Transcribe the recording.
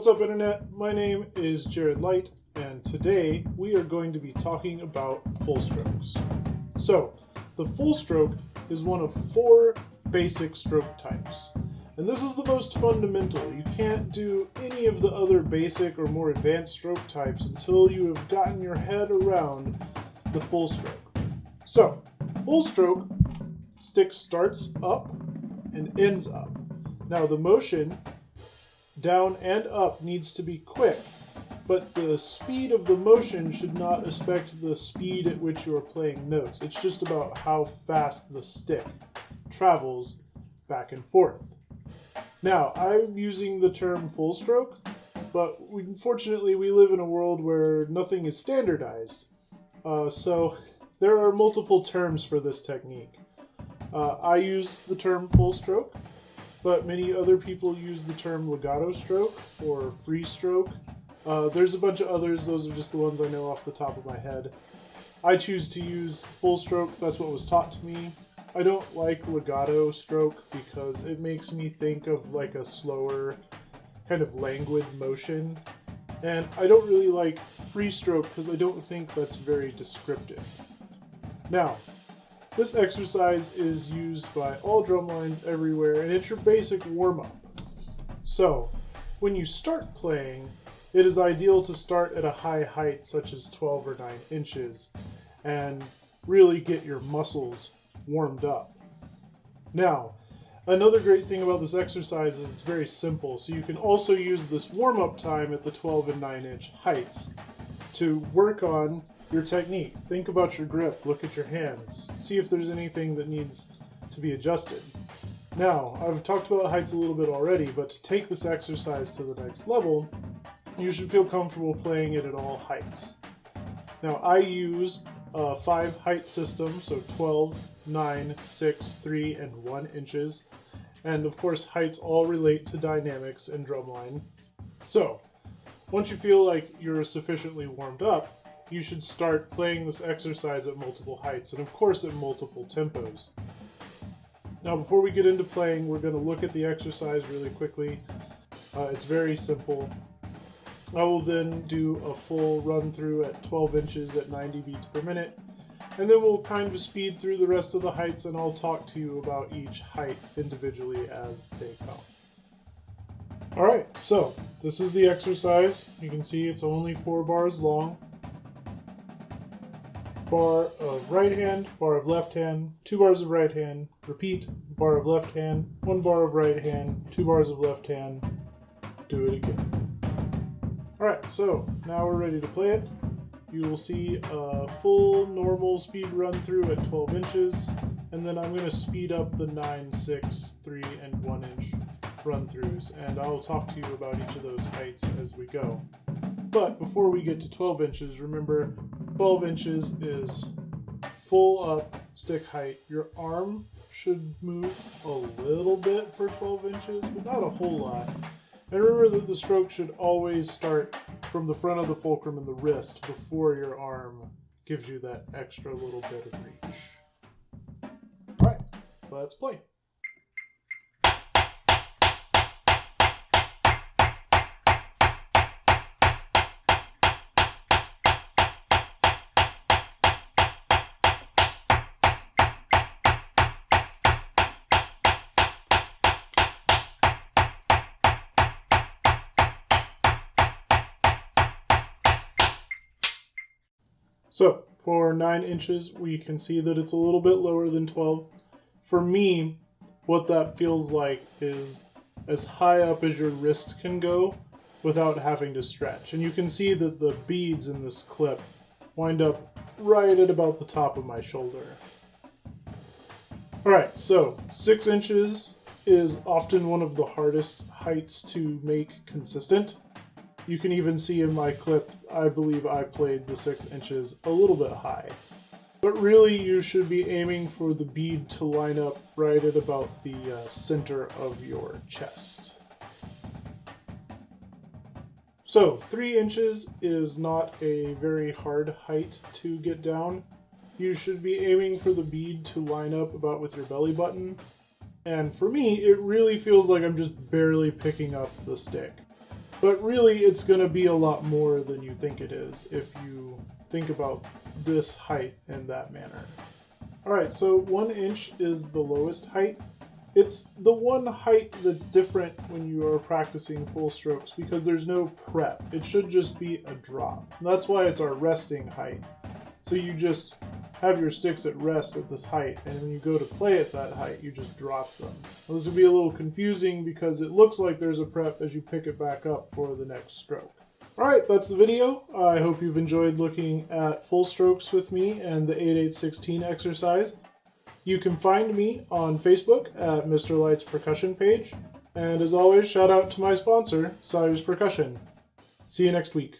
up, Internet? My name is Jared Light, and today we are going to be talking about full strokes. So, the full stroke is one of 4 basic stroke types, and this is the most fundamental. You can't do any of the other basic or more advanced stroke types until you have gotten your head around the full stroke. So, full stroke, stick starts up and ends up. Now the motion down and up needs to be quick, but the speed of the motion should not affect the speed at which you are playing notes. It's just about how fast the stick travels back and forth. Now, I'm using the term full stroke, but unfortunately we live in a world where nothing is standardized. So there are multiple terms for this technique. I use the term full stroke, but many other people use the term legato stroke or free stroke. There's a bunch of others. Those are just the ones I know off the top of my head. I choose to use full stroke. That's what was taught to me. I don't like legato stroke because it makes me think of like a slower, kind of languid motion. And I don't really like free stroke because I don't think that's very descriptive. Now, this exercise is used by all drum lines everywhere, and it's your basic warm-up. So, when you start playing, it is ideal to start at a high height such as 12 or 9 inches and really get your muscles warmed up. Now, another great thing about this exercise is it's very simple, so you can also use this warm-up time at the 12 and 9 inch heights to work on your technique. Think about your grip, look at your hands, see if there's anything that needs to be adjusted. Now, I've talked about heights a little bit already, but to take this exercise to the next level, you should feel comfortable playing it at all heights. Now, I use a 5 height system, so 12, 9, 6, 3, and 1 inches. And of course, heights all relate to dynamics and drumline. So, once you feel like you're sufficiently warmed up, you should start playing this exercise at multiple heights, and of course at multiple tempos. Now, before we get into playing, we're going to look at the exercise really quickly. It's very simple. I will then do a full run through at 12 inches at 90 beats per minute, and then we'll kind of speed through the rest of the heights, and I'll talk to you about each height individually as they come. Alright, so this is the exercise. You can see it's only 4 bars long. Bar of right hand, bar of left hand, 2 bars of right hand, repeat, bar of left hand, 1 bar of right hand, 2 bars of left hand, do it again. Alright, so now we're ready to play it. You will see a full normal speed run through at 12 inches, and then I'm going to speed up the 9, 6, 3, and 1 inch run throughs, and I'll talk to you about each of those heights as we go. But before we get to 12 inches, remember 12 inches is full up stick height. Your arm should move a little bit for 12 inches, but not a whole lot. And remember that the stroke should always start from the front of the fulcrum and the wrist before your arm gives you that extra little bit of reach. Alright, let's play. So, for 9 inches, we can see that it's a little bit lower than 12. For me, what that feels like is as high up as your wrist can go without having to stretch. And you can see that the beads in this clip wind up right at about the top of my shoulder. Alright, so 6 inches is often one of the hardest heights to make consistent. You can even see in my clip, I believe I played the 6 inches a little bit high. But really, you should be aiming for the bead to line up right at about the center of your chest. So, 3 inches is not a very hard height to get down. You should be aiming for the bead to line up about with your belly button. And for me, it really feels like I'm just barely picking up the stick. But really, it's going to be a lot more than you think it is if you think about this height in that manner. Alright, so 1 inch is the lowest height. It's the one height that's different when you are practicing full strokes because there's no prep. It should just be a drop. And that's why it's our resting height. So you just have your sticks at rest at this height, and when you go to play at that height, you just drop them. Now, this will be a little confusing because it looks like there's a prep as you pick it back up for the next stroke. Alright, that's the video. I hope you've enjoyed looking at full strokes with me and the 8/8/16 exercise. You can find me on Facebook at Mr. Light's Percussion page. And as always, shout out to my sponsor, Sawyer's Percussion. See you next week.